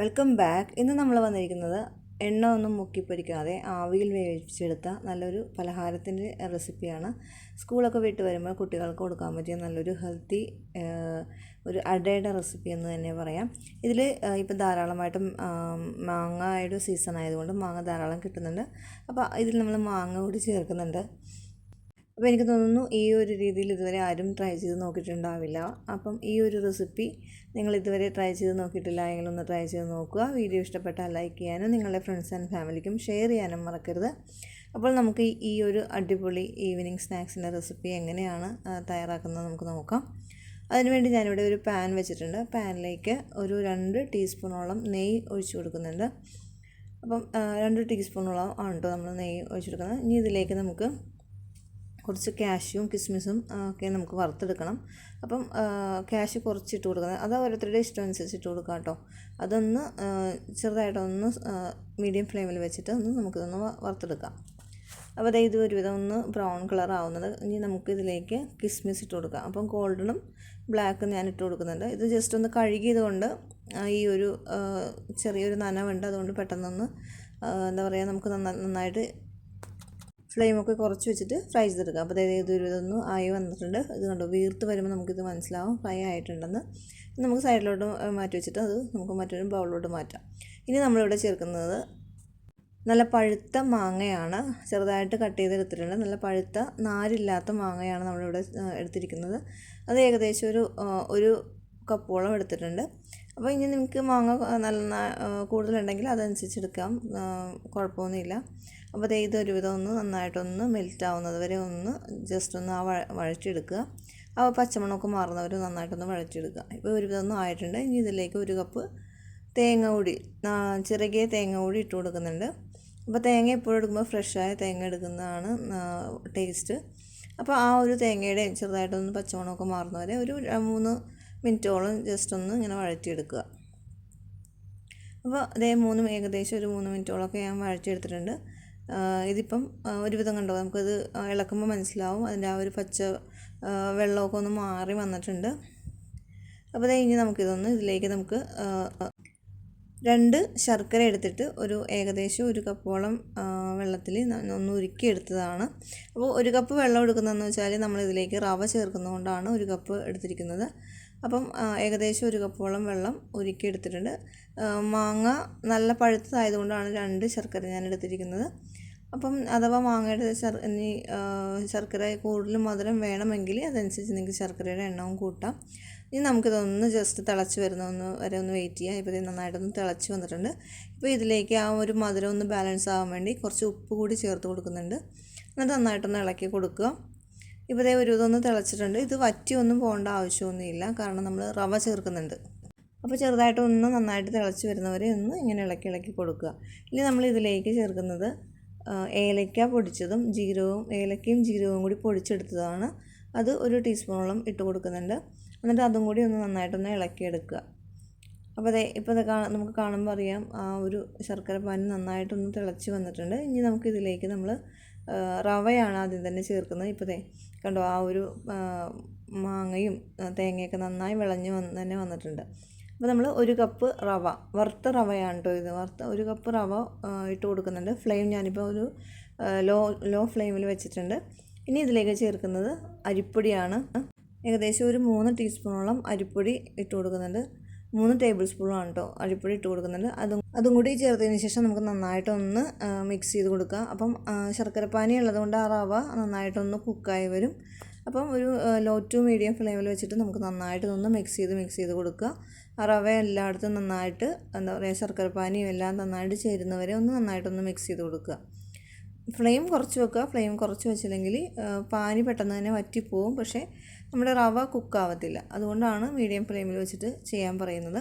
Welcome back. ഇന്ന് നമ്മൾ വന്നിരിക്കുന്നത് എണ്ണ ഒന്നും മുക്കിപ്പൊരിക്കാതെ ആവിയിൽ വേവിച്ചെടുത്ത നല്ലൊരു പലഹാരത്തിൻ്റെ റെസിപ്പിയാണ്. സ്കൂളൊക്കെ വിട്ട് വരുമ്പോൾ കുട്ടികൾക്ക് കൊടുക്കാൻ പറ്റിയ നല്ലൊരു ഹെൽത്തി ഒരു അടയുടെ റെസിപ്പി എന്ന് തന്നെ പറയാം. ഇതിൽ ഇപ്പം ധാരാളമായിട്ടും മാങ്ങയുടെ സീസൺ ആയതുകൊണ്ട് മാങ്ങ ധാരാളം കിട്ടുന്നുണ്ട്. അപ്പോൾ ഇതിൽ നമ്മൾ മാങ്ങ കൂടി ചേർക്കുന്നുണ്ട്. അപ്പോൾ എനിക്ക് തോന്നുന്നു ഈ ഒരു രീതിയിൽ ഇതുവരെ ആരും ട്രൈ ചെയ്ത് നോക്കിയിട്ടുണ്ടാവില്ല. അപ്പം ഈ ഒരു റെസിപ്പി നിങ്ങൾ ഇതുവരെ ട്രൈ ചെയ്ത് നോക്കിയിട്ടില്ല എങ്കിൽ ഒന്ന് ട്രൈ ചെയ്ത് നോക്കുക. വീഡിയോ ഇഷ്ടപ്പെട്ടാൽ ലൈക്ക് ചെയ്യാനും നിങ്ങളുടെ ഫ്രണ്ട്സ് ആൻഡ് ഫാമിലിക്കും ഷെയർ ചെയ്യാനും മറക്കരുത്. അപ്പോൾ നമുക്ക് ഈ ഒരു അടിപൊളി ഈവനിങ് സ്നാക്സിൻ്റെ റെസിപ്പി എങ്ങനെയാണ് തയ്യാറാക്കുന്നത് നമുക്ക് നോക്കാം. അതിനുവേണ്ടി ഞാനിവിടെ ഒരു പാൻ വെച്ചിട്ടുണ്ട്. പാനിലേക്ക് ഒരു 2 ടീസ്പൂണോളം നെയ്യ് ഒഴിച്ചു കൊടുക്കുന്നുണ്ട്. അപ്പം 2 ടീസ്പൂണോളം ആണ് കേട്ടോ നമ്മൾ നെയ്യ് ഒഴിച്ചെടുക്കുന്നത്. ഇനി ഇതിലേക്ക് നമുക്ക് കുറച്ച് കാഷ്യും കിസ്മിസും ഒക്കെ നമുക്ക് വറുത്തെടുക്കണം. അപ്പം കാഷ്യൂ കുറച്ചിട്ട് കൊടുക്കുന്നത് അത് ഓരോരുത്തരുടെ ഇഷ്ടം അനുസരിച്ച് ഇട്ട് കൊടുക്കാം കേട്ടോ. അതൊന്ന് ചെറുതായിട്ടൊന്ന് മീഡിയം ഫ്ലെയിമിൽ വെച്ചിട്ട് നമുക്കിതൊന്ന് വറുത്തെടുക്കാം. അപ്പോൾ അതായത് ഇത് ഒരുവിധം ഒന്ന് ബ്രൗൺ കളർ ആവുന്നത്. ഇനി നമുക്കിതിലേക്ക് കിസ്മിസ് ഇട്ട് കൊടുക്കാം. അപ്പം ഗോൾഡനും ബ്ലാക്കും ഞാൻ ഇട്ട് കൊടുക്കുന്നുണ്ട്. ഇത് ജസ്റ്റ് ഒന്ന് കഴുകിയത് കൊണ്ട് ഈ ഒരു ചെറിയൊരു നനവുണ്ട്. അതുകൊണ്ട് പെട്ടെന്നൊന്ന് എന്താ പറയുക, നമുക്ക് നന്നായിട്ട് ഫ്ലെയിമൊക്കെ കുറച്ച് വെച്ചിട്ട് ഫ്രൈ ചെയ്തെടുക്കാം. അപ്പോൾ അതായത് ഇതൊരു ഇതൊന്നും ആയി വന്നിട്ടുണ്ട്. ഇത് കണ്ടോ, വീർത്ത് വരുമ്പോൾ നമുക്കിത് മനസ്സിലാവും ഫ്രൈ ആയിട്ടുണ്ടെന്ന്. നമുക്ക് സൈഡിലോട്ട് മാറ്റി വെച്ചിട്ട് അത് നമുക്ക് മറ്റൊരു ബൗളിലോട്ട് മാറ്റാം. ഇനി നമ്മളിവിടെ ചേർക്കുന്നത് നല്ല പഴുത്ത മാങ്ങയാണ്. ചെറുതായിട്ട് കട്ട് ചെയ്തെടുത്തിട്ടുണ്ട്. നല്ല പഴുത്ത നാരില്ലാത്ത മാങ്ങയാണ് നമ്മളിവിടെ എടുത്തിരിക്കുന്നത്. അത് ഏകദേശം ഒരു കപ്പോളം എടുത്തിട്ടുണ്ട്. അപ്പോൾ ഇനി നിങ്ങൾക്ക് മാങ്ങ നല്ല കൂടുതലുണ്ടെങ്കിൽ അതനുസരിച്ച് എടുക്കാം, കുഴപ്പമൊന്നുമില്ല. അപ്പോൾ ഇതൊരുവിധം ഒന്ന് നന്നായിട്ടൊന്ന് മെൽറ്റ് ആവുന്നത് വരെ ഒന്ന് ജസ്റ്റ് ഒന്ന് വഴറ്റിയെടുക്കുക. ആ പച്ചമണമൊക്കെ മാറുന്നവർ നന്നായിട്ടൊന്ന് വഴറ്റിയെടുക്കുക. ഇപ്പോൾ ഒരുവിധം ഒന്നും ആയിട്ടുണ്ട്. ഇനി ഇതിലേക്ക് 1 കപ്പ് തേങ്ങ കൂടി, ചിറകിയ തേങ്ങ കൂടി ഇട്ട് കൊടുക്കുന്നുണ്ട്. അപ്പോൾ തേങ്ങ എപ്പോഴും എടുക്കുമ്പോൾ ഫ്രഷായ തേങ്ങ എടുക്കുന്നതാണ് ടേസ്റ്റ്. അപ്പോൾ ആ ഒരു തേങ്ങയുടെ ചെറുതായിട്ടൊന്ന് പച്ചമണമൊക്കെ മാറുന്നവരെ ഒരു 3 മിനിറ്റോളം ജസ്റ്റ് ഒന്ന് ഇങ്ങനെ വഴറ്റിയെടുക്കുക. അപ്പോൾ ഏകദേശം ഒരു 3 മിനിറ്റോളമൊക്കെ ഞാൻ വഴറ്റിയെടുത്തിട്ടുണ്ട്. ഇതിപ്പം ഒരുവിധം കണ്ടോ, നമുക്കത് ഇളക്കുമ്പോൾ മനസ്സിലാവും അതിൻ്റെ ആ ഒരു പച്ച വെള്ളമൊക്കെ ഒന്ന് മാറി വന്നിട്ടുണ്ട്. അപ്പോൾ ഇനി ഇതിലേക്ക് നമുക്ക് 2 ശർക്കര എടുത്തിട്ട് ഏകദേശം 1 കപ്പോളം വെള്ളത്തിൽ ഒന്ന് ഉരുക്കി എടുത്തതാണ്. അപ്പോൾ 1 കപ്പ് വെള്ളം എടുക്കുന്നതെന്ന് വെച്ചാൽ നമ്മളിതിലേക്ക് റവ ചേർക്കുന്നതുകൊണ്ടാണ് 1 കപ്പ് എടുത്തിരിക്കുന്നത്. അപ്പം ഏകദേശം 1 കപ്പോളം വെള്ളം ഉരുക്കി എടുത്തിട്ടുണ്ട്. മാങ്ങ നല്ല പഴുത്തതായതുകൊണ്ടാണ് 2 ശർക്കര ഞാൻ എടുത്തിരിക്കുന്നത്. അപ്പം അഥവാ മാങ്ങയുടെ ശർക്കര കൂടുതൽ മധുരം വേണമെങ്കിൽ അതനുസരിച്ച് നിങ്ങൾക്ക് ശർക്കരയുടെ എണ്ണവും കൂട്ടാം. ഇനി നമുക്കിതൊന്ന് ജസ്റ്റ് തിളച്ച് വരെ ഒന്ന് വെയിറ്റ് ചെയ്യാം. ഇപ്പോൾ ഇത് നന്നായിട്ടൊന്ന് തിളച്ച് വന്നിട്ടുണ്ട്. ഇപ്പോൾ ഇതിലേക്ക് ആ ഒരു മധുരം ഒന്ന് ബാലൻസ് ആവാൻ വേണ്ടി കുറച്ച് ഉപ്പ് കൂടി ചേർത്ത് കൊടുക്കുന്നുണ്ട്. എന്നിട്ട് നന്നായിട്ടൊന്ന് ഇളക്കി കൊടുക്കുക. ഇപ്പോൾ ഒരു ഇതൊന്ന് തിളച്ചിട്ടുണ്ട്. ഇത് വറ്റിയൊന്നും പോകേണ്ട ആവശ്യമൊന്നുമില്ല, കാരണം നമ്മൾ റവ ചേർക്കുന്നുണ്ട്. അപ്പോൾ ചെറുതായിട്ടൊന്ന് നന്നായിട്ട് തിളച്ച് വരുന്നവരെ ഒന്ന് ഇങ്ങനെ ഇളക്കി കൊടുക്കുക. ഇനി നമ്മൾ ഇതിലേക്ക് ചേർക്കുന്നത് ഏലക്ക പൊടിച്ചതും ഏലക്കയും ജീരകവും കൂടി പൊടിച്ചെടുത്തതാണ്. അത് 1 ടീസ്പൂണോളം ഇട്ട് കൊടുക്കുന്നുണ്ട്. എന്നിട്ട് അതും കൂടി ഒന്ന് നന്നായിട്ടൊന്ന് ഇളക്കിയെടുക്കുക. അപ്പോൾ ഇപ്പോൾ നമുക്ക് കാണുമ്പോൾ അറിയാം ആ ഒരു ശർക്കര പാനി നന്നായിട്ടൊന്ന് തിളച്ച് വന്നിട്ടുണ്ട്. ഇനി നമുക്കിതിലേക്ക് നമ്മൾ റവയാണ് ആദ്യം തന്നെ ചേർക്കുന്നത്. ഇപ്പോൾ കണ്ടോ, ആ ഒരു മാങ്ങയും തേങ്ങയൊക്കെ നന്നായി വിളഞ്ഞ് തന്നെ വന്നിട്ടുണ്ട്. അപ്പോൾ നമ്മൾ 1 കപ്പ് റവ, വറുത്ത റവയാണ് കേട്ടോ ഇത്. 1 കപ്പ് റവ ഇട്ട് കൊടുക്കുന്നുണ്ട്. ഫ്ലെയിം ഞാനിപ്പോൾ ഒരു ലോ ഫ്ലെയിമിൽ വെച്ചിട്ടുണ്ട്. ഇനി ഇതിലേക്ക് ചേർക്കുന്നത് അരിപ്പൊടിയാണ്. ഏകദേശം ഒരു 3 ടീസ്പൂണോളം അരിപ്പൊടി ഇട്ട് കൊടുക്കുന്നുണ്ട്. 3 ടേബിൾ സ്പൂണാണ് കേട്ടോ അരിപ്പൊടി ഇട്ട് കൊടുക്കുന്നുണ്ട്. അതും കൂടി ചേർത്തതിന് ശേഷം നമുക്ക് നന്നായിട്ടൊന്ന് മിക്സ് ചെയ്ത് കൊടുക്കുക. അപ്പം ശർക്കരപ്പാനി ഉള്ളതുകൊണ്ട് ആ റവ നന്നായിട്ടൊന്ന് കുക്കായി വരും. അപ്പം ഒരു ലോ ടു മീഡിയം ഫ്ലെയിമിൽ വെച്ചിട്ട് നമുക്ക് നന്നായിട്ടൊന്ന് മിക്സ് ചെയ്ത് കൊടുക്കുക. ആ റവ എല്ലായിടത്തും നന്നായിട്ട് എന്താ പറയുക, ശർക്കരപ്പാനിയും എല്ലാം നന്നായിട്ട് ചേരുന്നവരെ ഒന്ന് നന്നായിട്ടൊന്ന് മിക്സ് ചെയ്ത് കൊടുക്കുക. ഫ്ലെയിം കുറച്ച് വെക്കുക. ഫ്ലെയിം കുറച്ച് വെച്ചില്ലെങ്കിൽ പാനി പെട്ടെന്ന് തന്നെ വറ്റിപ്പോവും. പക്ഷേ നമ്മുടെ റവ കുക്കാവത്തില്ല. അതുകൊണ്ടാണ് മീഡിയം ഫ്ലെയിമിൽ വെച്ചിട്ട് ചെയ്യാൻ പറയുന്നത്.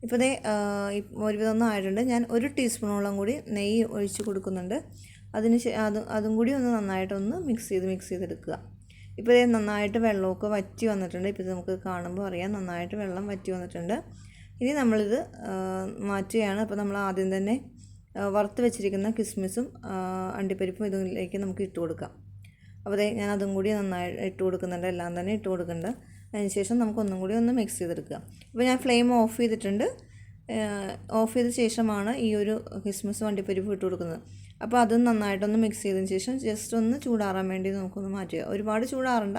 ഇപ്പോൾ ഒരുവിധം ഒന്നും ആയിട്ടുണ്ട്. ഞാൻ 1 ടീസ്പൂണോളം കൂടി നെയ്യ് ഒഴിച്ച് കൊടുക്കുന്നുണ്ട്. അതും കൂടി ഒന്ന് നന്നായിട്ടൊന്ന് മിക്സ് ചെയ്തെടുക്കുക. ഇപ്പോൾ നന്നായിട്ട് വെള്ളമൊക്കെ വറ്റി വന്നിട്ടുണ്ട്. ഇപ്പോൾ ഇത് നമുക്ക് കാണുമ്പോൾ അറിയാം നന്നായിട്ട് വെള്ളം വറ്റി വന്നിട്ടുണ്ട്. ഇനി നമ്മളിത് മാറ്റുകയാണ്. അപ്പോൾ നമ്മൾ ആദ്യം തന്നെ വറുത്ത് വെച്ചിരിക്കുന്ന കിസ്മിസും അണ്ടിപ്പരിപ്പും ഇതിലേക്ക് നമുക്ക് ഇട്ട് കൊടുക്കാം. അപ്പോൾ ഞാൻ അതും കൂടി നന്നായി ഇട്ട് കൊടുക്കുന്നുണ്ട്. എല്ലാം തന്നെ ഇട്ട് കൊടുക്കുന്നുണ്ട്. അതിന് ശേഷം നമുക്കൊന്നും കൂടി ഒന്ന് മിക്സ് ചെയ്തെടുക്കുക. അപ്പോൾ ഞാൻ ഫ്ലെയിം ഓഫ് ചെയ്തിട്ടുണ്ട്. ഓഫ് ചെയ്ത ശേഷമാണ് ഈ ഒരു കിസ്മിസ് അണ്ടിപ്പരിപ്പ് ഇട്ട് കൊടുക്കുന്നത്. അപ്പോൾ അത് നന്നായിട്ടൊന്ന് മിക്സ് ചെയ്തതിന് ശേഷം ജസ്റ്റ് ഒന്ന് ചൂടാറാൻ വേണ്ടി നമുക്കൊന്ന് മാറ്റി വെക്കുക. ഒരുപാട് ചൂടാറണ്ട,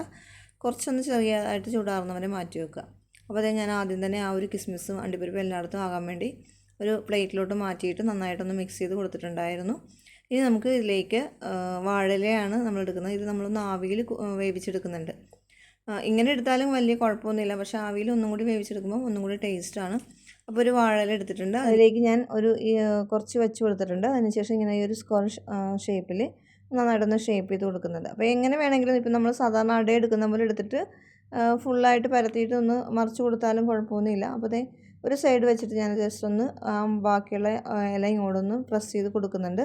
കുറച്ചൊന്ന് ചെറിയതായിട്ട് ചൂടാറുന്നവരെ മാറ്റി വെക്കുക. അപ്പോൾ അതേ ഞാൻ ആദ്യം തന്നെ ആ ഒരു കിസ്മിസും അണ്ടിപ്പരിപ്പും എല്ലായിടത്തും ആകാൻ വേണ്ടി ഒരു പ്ലേറ്റിലോട്ട് മാറ്റിയിട്ട് നന്നായിട്ടൊന്ന് മിക്സ് ചെയ്ത് കൊടുത്തിട്ടുണ്ടായിരുന്നു. ഇനി നമുക്ക് ഇതിലേക്ക് വാഴയിലയാണ് നമ്മൾ എടുക്കുന്നത്. ഇത് നമ്മളൊന്ന് ആവിയിൽ വേവിച്ചെടുക്കുന്നുണ്ട്. ഇങ്ങനെ എടുത്താലും വലിയ കുഴപ്പമൊന്നുമില്ല, പക്ഷേ ആവിയിൽ ഒന്നും കൂടി വേവിച്ചെടുക്കുമ്പോൾ ഒന്നും കൂടി ടേസ്റ്റാണ്. അപ്പോൾ ഒരു വാഴയില എടുത്തിട്ടുണ്ട്, അതിലേക്ക് ഞാൻ കുറച്ച് വെച്ച് കൊടുത്തിട്ടുണ്ട്. അതിനുശേഷം ഇങ്ങനെ ഈ ഒരു സ്ക്വയർ ഷേപ്പിൽ നന്നായിട്ടൊന്ന് ഷേപ്പ് ചെയ്ത് കൊടുക്കുന്നുണ്ട്. അപ്പോൾ എങ്ങനെ വേണമെങ്കിലും ഇപ്പം നമ്മൾ സാധാരണ അട എടുക്കുന്ന പോലെ എടുത്തിട്ട് ഫുള്ളായിട്ട് പരത്തിയിട്ട് ഒന്ന് മറിച്ച് കൊടുത്താലും കുഴപ്പമൊന്നുമില്ല. അപ്പോൾ ഒരു സൈഡ് വെച്ചിട്ട് ഞാൻ ജസ്റ്റ് ഒന്ന് ബാക്കിയുള്ള ഇല ഇങ്ങോട്ടൊന്ന് പ്രസ് ചെയ്ത് കൊടുക്കുന്നുണ്ട്.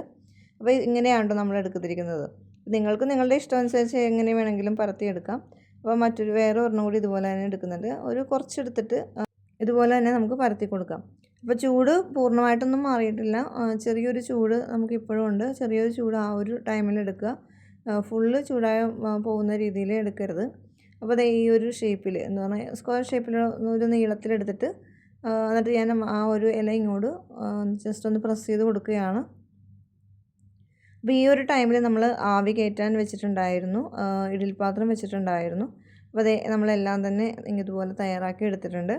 അപ്പോൾ ഇങ്ങനെയാണ് നമ്മൾ എടുത്തിരിക്കുന്നത്. നിങ്ങൾക്ക് നിങ്ങളുടെ ഇഷ്ടം അനുസരിച്ച് എങ്ങനെ വേണമെങ്കിലും പരത്തിയെടുക്കാം. അപ്പോൾ വേറെ ഒരെണ്ണം കൂടി ഇതുപോലെ തന്നെ എടുക്കുന്നുണ്ട്. കുറച്ചെടുത്തിട്ട് ഇതുപോലെ തന്നെ നമുക്ക് പരത്തി കൊടുക്കാം. അപ്പോൾ ചൂട് പൂർണ്ണമായിട്ടൊന്നും മാറിയിട്ടില്ല, ചെറിയൊരു ചൂട് നമുക്കിപ്പോഴും ഉണ്ട്. ചെറിയൊരു ചൂട് ആ ഒരു ടൈമിൽ എടുക്കുക, ഫുള്ള് ചൂടായ പോകുന്ന രീതിയിൽ എടുക്കരുത്. അപ്പോൾ ഈ ഒരു ഷേപ്പിൽ എന്ന് പറഞ്ഞാൽ സ്ക്വയർ ഷേപ്പിൽ ഒരു നീളത്തിലെടുത്തിട്ട് എന്നിട്ട് ഞാൻ ആ ഒരു ഇല ഇങ്ങോട്ട് ജസ്റ്റ് ഒന്ന് പ്രസ് ചെയ്ത് കൊടുക്കുകയാണ്. അപ്പോൾ ഈ ഒരു ടൈമിൽ നമ്മൾ ആവി കയറ്റാൻ വെച്ചിട്ടുണ്ടായിരുന്നു, ഇഡ്ഡലിപ്പാത്രം വെച്ചിട്ടുണ്ടായിരുന്നു. അപ്പോൾ നമ്മളെല്ലാം തന്നെ ഇതുപോലെ തയ്യാറാക്കി എടുത്തിട്ടുണ്ട്.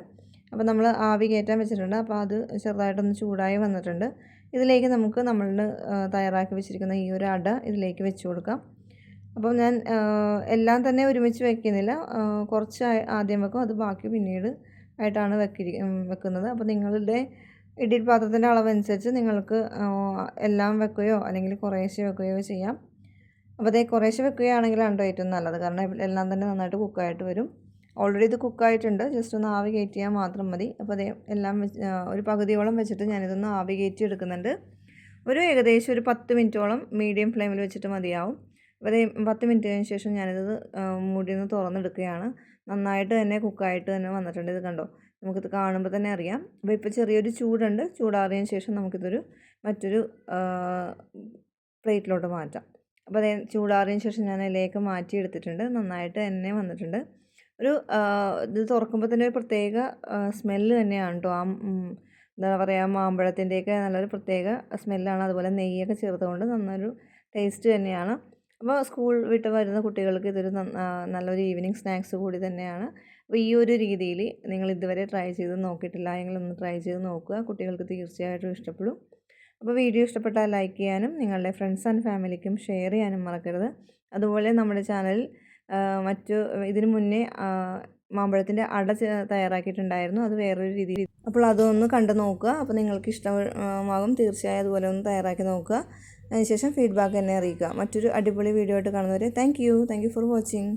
അപ്പോൾ നമ്മൾ ആവി കയറ്റാൻ വെച്ചിട്ടുണ്ട്. അപ്പോൾ അത് ചെറുതായിട്ടൊന്ന് ചൂടായി വന്നിട്ടുണ്ട്. ഇതിലേക്ക് നമുക്ക് നമ്മൾ തയ്യാറാക്കി വെച്ചിരിക്കുന്ന ഈ ഒരു അട ഇതിലേക്ക് വെച്ച് കൊടുക്കാം. അപ്പോൾ ഞാൻ എല്ലാം തന്നെ ഒരുമിച്ച് വയ്ക്കുന്നില്ല, കുറച്ച് ആദ്യം വെക്കും, അത് ബാക്കി പിന്നീട് ആയിട്ടാണ് വെക്കുന്നത്. അപ്പോൾ നിങ്ങളുടെ ഇഡ്ഡലി പാത്രത്തിൻ്റെ അളവനുസരിച്ച് നിങ്ങൾക്ക് എല്ലാം വെക്കുകയോ അല്ലെങ്കിൽ കുറേശ്ശെ വെക്കുകയോ ചെയ്യാം. അപ്പോൾ കുറേശ്ശെ വെക്കുകയാണെങ്കിലാണ് ഏറ്റവും നല്ലത്, കാരണം എല്ലാം തന്നെ നന്നായിട്ട് കുക്കായിട്ട് വരും. ഓൾറെഡി ഇത് കുക്കായിട്ടുണ്ട്, ജസ്റ്റ് ഒന്ന് ആവി കയറ്റിയാൽ മാത്രം മതി. അപ്പോൾ എല്ലാം ഒരു പകുതിയോളം വെച്ചിട്ട് ഞാനിതൊന്ന് ആവി കയറ്റി എടുക്കുന്നുണ്ട്. ഏകദേശം ഒരു 10 മിനിറ്റോളം മീഡിയം ഫ്ലെയിമിൽ വെച്ചിട്ട് മതിയാവും. അപ്പോൾ 10 മിനിറ്റിന് ശേഷം ഞാനിത് മൂടിയൊന്ന് തുറന്നെടുക്കുകയാണ്. നന്നായിട്ട് തന്നെ കുക്കായിട്ട് തന്നെ വന്നിട്ടുണ്ട്. ഇത് കണ്ടോ, നമുക്കിത് കാണുമ്പോൾ തന്നെ അറിയാം. അപ്പോൾ ഇപ്പോൾ ചെറിയൊരു ചൂടുണ്ട്. ചൂടാറിയതിന് ശേഷം നമുക്കിതൊരു മറ്റൊരു പ്ലേറ്റിലോട്ട് മാറ്റാം. അപ്പോൾ ചൂടാറിയതിന് ശേഷം ഞാൻ അതിലേക്ക് മാറ്റി എടുത്തിട്ടുണ്ട്. നന്നായിട്ട് തന്നെ വന്നിട്ടുണ്ട്. ഇത് തുറക്കുമ്പോൾ തന്നെ ഒരു പ്രത്യേക സ്മെല്ല് തന്നെയാണ് കേട്ടോ. എന്താ പറയുക, മാമ്പഴത്തിൻ്റെയൊക്കെ നല്ലൊരു പ്രത്യേക സ്മെല്ലാണ്. അതുപോലെ നെയ്യൊക്കെ ചേർത്തുകൊണ്ട് നല്ലൊരു ടേസ്റ്റ് തന്നെയാണ്. അപ്പോൾ സ്കൂൾ വിട്ട് വരുന്ന കുട്ടികൾക്ക് ഇതൊരു നല്ലൊരു ഈവനിങ് സ്നാക്സ് കൂടി തന്നെയാണ്. അപ്പോൾ ഈ ഒരു രീതിയിൽ നിങ്ങൾ ഇതുവരെ ട്രൈ ചെയ്ത് നോക്കിയിട്ടില്ല എങ്കിൽ ഒന്ന് ട്രൈ ചെയ്ത് നോക്കുക, കുട്ടികൾക്ക് തീർച്ചയായിട്ടും ഇഷ്ടപ്പെടും. അപ്പോൾ വീഡിയോ ഇഷ്ടപ്പെട്ടാൽ ലൈക്ക് ചെയ്യാനും നിങ്ങളുടെ ഫ്രണ്ട്സ് ആൻഡ് ഫാമിലിക്കും ഷെയർ ചെയ്യാനും മറക്കരുത്. അതുപോലെ നമ്മുടെ ചാനൽ ഇതിനു മുന്നേ മാമ്പഴത്തിൻ്റെ അട തയ്യാറാക്കിയിട്ടുണ്ടായിരുന്നു, അത് വേറൊരു രീതിയിൽ. അപ്പോൾ അതൊന്ന് കണ്ടു നോക്കുക. അപ്പോൾ നിങ്ങൾക്ക് ഇഷ്ടമാകും തീർച്ചയായും, അതുപോലെ ഒന്ന് തയ്യാറാക്കി നോക്കുക. അതിനുശേഷം ഫീഡ്ബാക്ക് എന്നെ അറിയിക്കുക. മറ്റൊരു അടിപൊളി വീഡിയോ ആയിട്ട് കാണുന്നവരെ താങ്ക് യു ഫോർ വാച്ചിങ്.